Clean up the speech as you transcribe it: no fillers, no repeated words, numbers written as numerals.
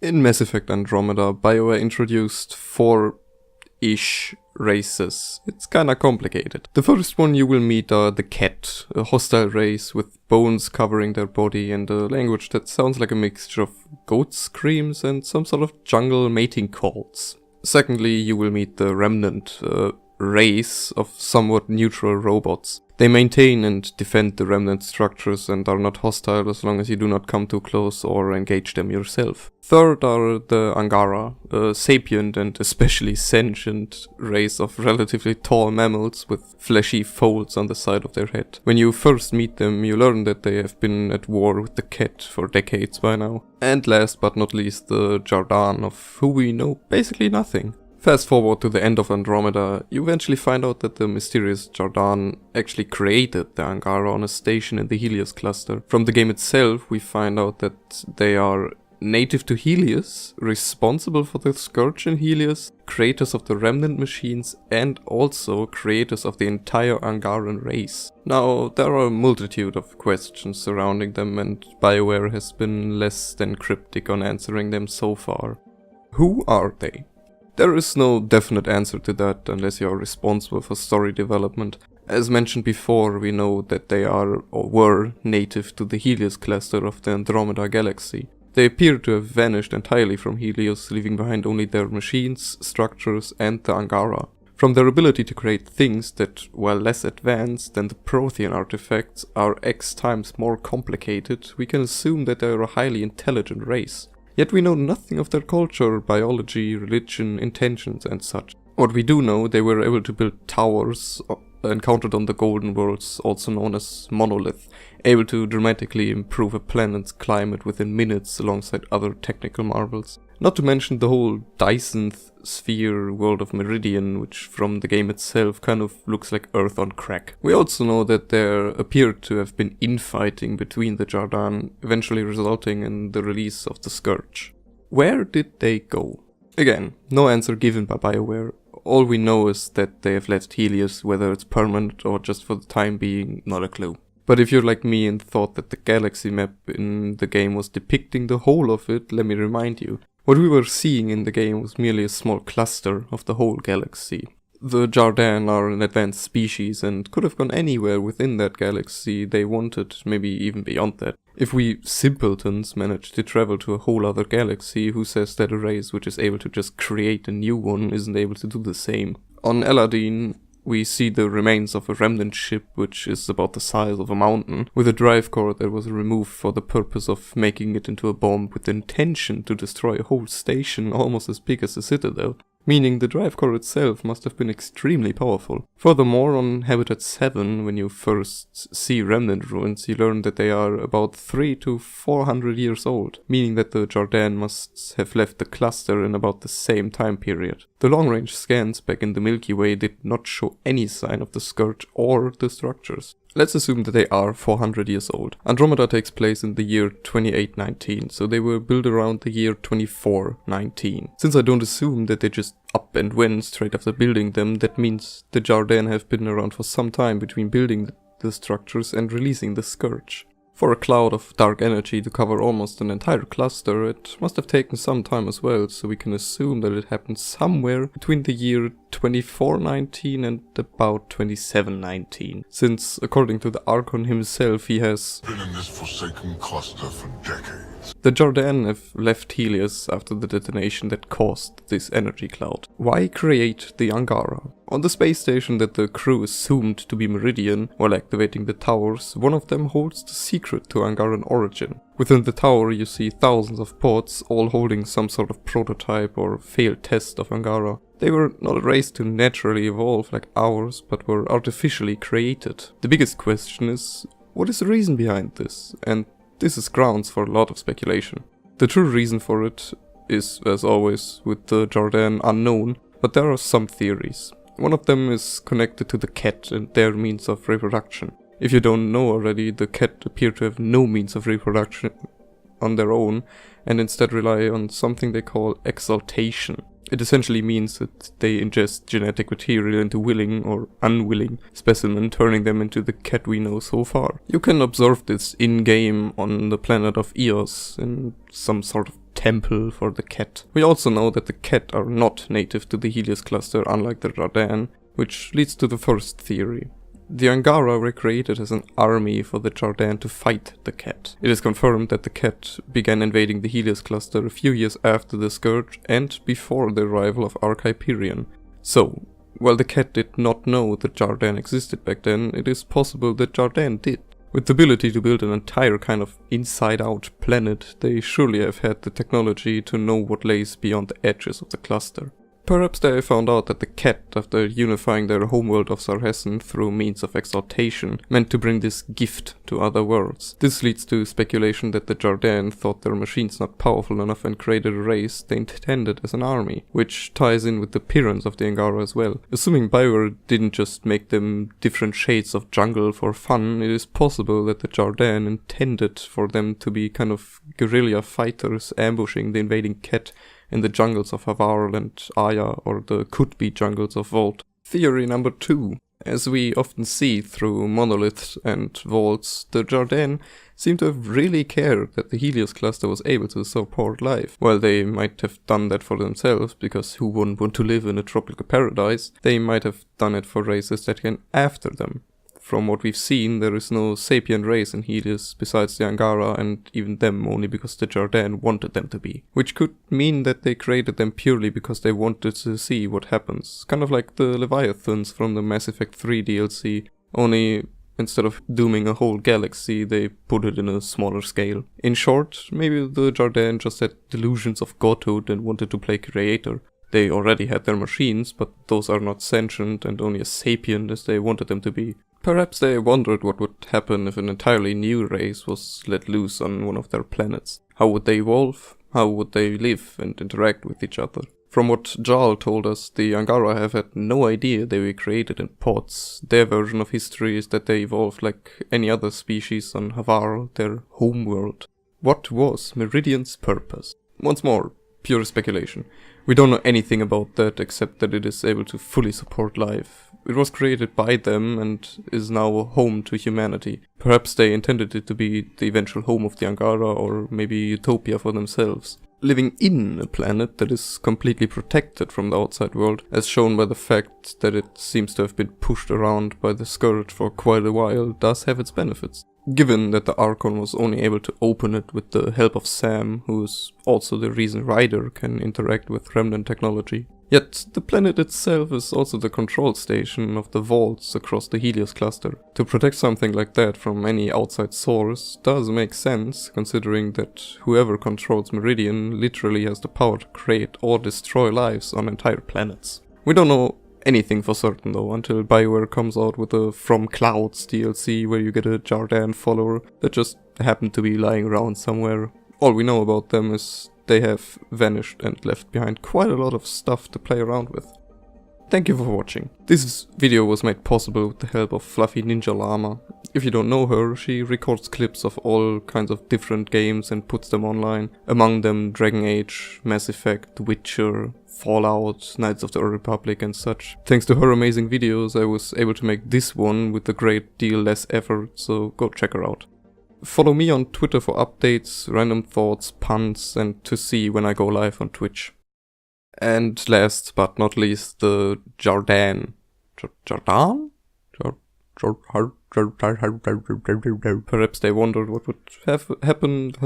In Mass Effect Andromeda, BioWare introduced 4-ish races. It's kinda complicated. The first one you will meet are the Cat, a hostile race with bones covering their body and a language that sounds like a mixture of goat screams and some sort of jungle mating calls. Secondly, you will meet the Remnant, a race of somewhat neutral robots. They maintain and defend the Remnant structures and are not hostile as long as you do not come too close or engage them yourself. Third are the Angara, a sapient and especially sentient race of relatively tall mammals with fleshy folds on the side of their head. When you first meet them, you learn that they have been at war with the Cat for decades by now. And last but not least, the Jardan, of who we know basically nothing. Fast forward to the end of Andromeda, you eventually find out that the mysterious Jardan actually created the Angara on a station in the Helios cluster. From the game itself, we find out that they are native to Helios, responsible for the Scourge in Helios, creators of the Remnant machines, and also creators of the entire Angaran race. Now, there are a multitude of questions surrounding them, and BioWare has been less than cryptic on answering them so far. Who are they? There is no definite answer to that unless you are responsible for story development. As mentioned before, we know that they are or were native to the Helios cluster of the Andromeda galaxy. They appear to have vanished entirely from Helios, leaving behind only their machines, structures, and the Angara. From their ability to create things that, while less advanced than the Prothean artifacts, are X times more complicated, we can assume that they are a highly intelligent race. Yet we know nothing of their culture, biology, religion, intentions and such. What we do know, they were able to build towers encountered on the Golden Worlds, also known as monolith, able to dramatically improve a planet's climate within minutes alongside other technical marvels. Not to mention the whole Dyson sphere world of Meridian, which from the game itself kind of looks like Earth on crack. We also know that there appeared to have been infighting between the Jardan, eventually resulting in the release of the Scourge. Where did they go? Again, no answer given by BioWare. All we know is that they have left Helios, whether it's permanent or just for the time being, not a clue. But if you're like me and thought that the galaxy map in the game was depicting the whole of it, let me remind you. What we were seeing in the game was merely a small cluster of the whole galaxy. The Jardan are an advanced species and could have gone anywhere within that galaxy they wanted, maybe even beyond that. If we simpletons managed to travel to a whole other galaxy, who says that a race which is able to just create a new one isn't able to do the same? On Aladdin, we see the remains of a remnant ship which is about the size of a mountain, with a drive core that was removed for the purpose of making it into a bomb with the intention to destroy a whole station almost as big as a citadel. Meaning the drive core itself must have been extremely powerful. Furthermore, on Habitat 7, when you first see remnant ruins, you learn that they are about 300 to 400 years old, meaning that the Jardan must have left the cluster in about the same time period. The long-range scans back in the Milky Way did not show any sign of the Scourge or the structures. Let's assume that they are 400 years old. Andromeda takes place in the year 2819, so they were built around the year 2419. Since I don't assume that they just up and went straight after building them, that means the Jardan have been around for some time between building the structures and releasing the Scourge. For a cloud of dark energy to cover almost an entire cluster, it must have taken some time as well, so we can assume that it happened somewhere between the year 2419 and about 2719, since according to the Archon himself he has been in this forsaken cluster for decades. The Jardan have left Helios after the detonation that caused this energy cloud. Why create the Angara? On the space station that the crew assumed to be Meridian while activating the towers, one of them holds the secret to Angaran origin. Within the tower you see thousands of pods, all holding some sort of prototype or failed test of Angara. They were not a race to naturally evolve like ours, but were artificially created. The biggest question is, what is the reason behind this? And this is grounds for a lot of speculation. The true reason for it is, as always, with the Jardan unknown, but there are some theories. One of them is connected to the Cat and their means of reproduction. If you don't know already, the Cat appear to have no means of reproduction on their own, and instead rely on something they call exaltation. It essentially means that they ingest genetic material into willing or unwilling specimen, turning them into the Cat we know so far. You can observe this in-game on the planet of Eos in some sort of temple for the cat. We also know that the cat are not native to the Helios cluster, unlike the Jardin, which leads to the first theory. The Angara were created as an army for the Jardin to fight the cat. It is confirmed that the cat began invading the Helios cluster a few years after the Scourge and before the arrival of Arch-Hyperion. So, while the cat did not know that Jardin existed back then, it is possible that Jardin did. With the ability to build an entire kind of inside-out planet, they surely have had the technology to know what lays beyond the edges of the cluster. Perhaps they found out that the cat, after unifying their homeworld of Sarhessen through means of exaltation, meant to bring this gift to other worlds. This leads to speculation that the Jardin thought their machines not powerful enough and created a race they intended as an army, which ties in with the appearance of the Angara as well. Assuming BioWare didn't just make them different shades of jungle for fun, it is possible that the Jardin intended for them to be kind of guerrilla fighters ambushing the invading cat in the jungles of Havarl and Aya, or the could-be jungles of Vault. Theory number 2. As we often see through monoliths and vaults, the Jardin seem to have really cared that the Helios cluster was able to support life. While they might have done that for themselves, because who wouldn't want to live in a tropical paradise, they might have done it for races that came after them. From what we've seen, there is no sapient race in Helios besides the Angara, and even them only because the Jardin wanted them to be. Which could mean that they created them purely because they wanted to see what happens. Kind of like the Leviathans from the Mass Effect 3 DLC, only instead of dooming a whole galaxy, they put it in a smaller scale. In short, maybe the Jardin just had delusions of godhood and wanted to play creator. They already had their machines, but those are not sentient and only as sapient as they wanted them to be. Perhaps they wondered what would happen if an entirely new race was let loose on one of their planets. How would they evolve? How would they live and interact with each other? From what Jarl told us, the Angara have had no idea they were created in pods. Their version of history is that they evolved like any other species on Havarl, their homeworld. What was Meridian's purpose? Once more, pure speculation. We don't know anything about that except that it is able to fully support life. It was created by them and is now home to humanity. Perhaps they intended it to be the eventual home of the Angara, or maybe utopia for themselves. Living in a planet that is completely protected from the outside world, as shown by the fact that it seems to have been pushed around by the Scourge for quite a while, does have its benefits. Given that the Archon was only able to open it with the help of Sam, who is also the reason Ryder can interact with Remnant technology. Yet, the planet itself is also the control station of the vaults across the Helios cluster. To protect something like that from any outside source does make sense, considering that whoever controls Meridian literally has the power to create or destroy lives on entire planets. We don't know anything for certain though, until BioWare comes out with a From Clouds DLC where you get a Jardin follower that just happened to be lying around somewhere. All we know about them is they have vanished and left behind quite a lot of stuff to play around with. Thank you for watching. This video was made possible with the help of FluffyNinjaLlama. If you don't know her, she records clips of all kinds of different games and puts them online. Among them Dragon Age, Mass Effect, The Witcher, Fallout, Knights of the Old Republic and such. Thanks to her amazing videos I was able to make this one with a great deal less effort, so go check her out. Follow me on Twitter for updates, random thoughts, puns, and to see when I go live on Twitch. And last but not least, the Jardin. Jardin? Perhaps they wondered what would have happened.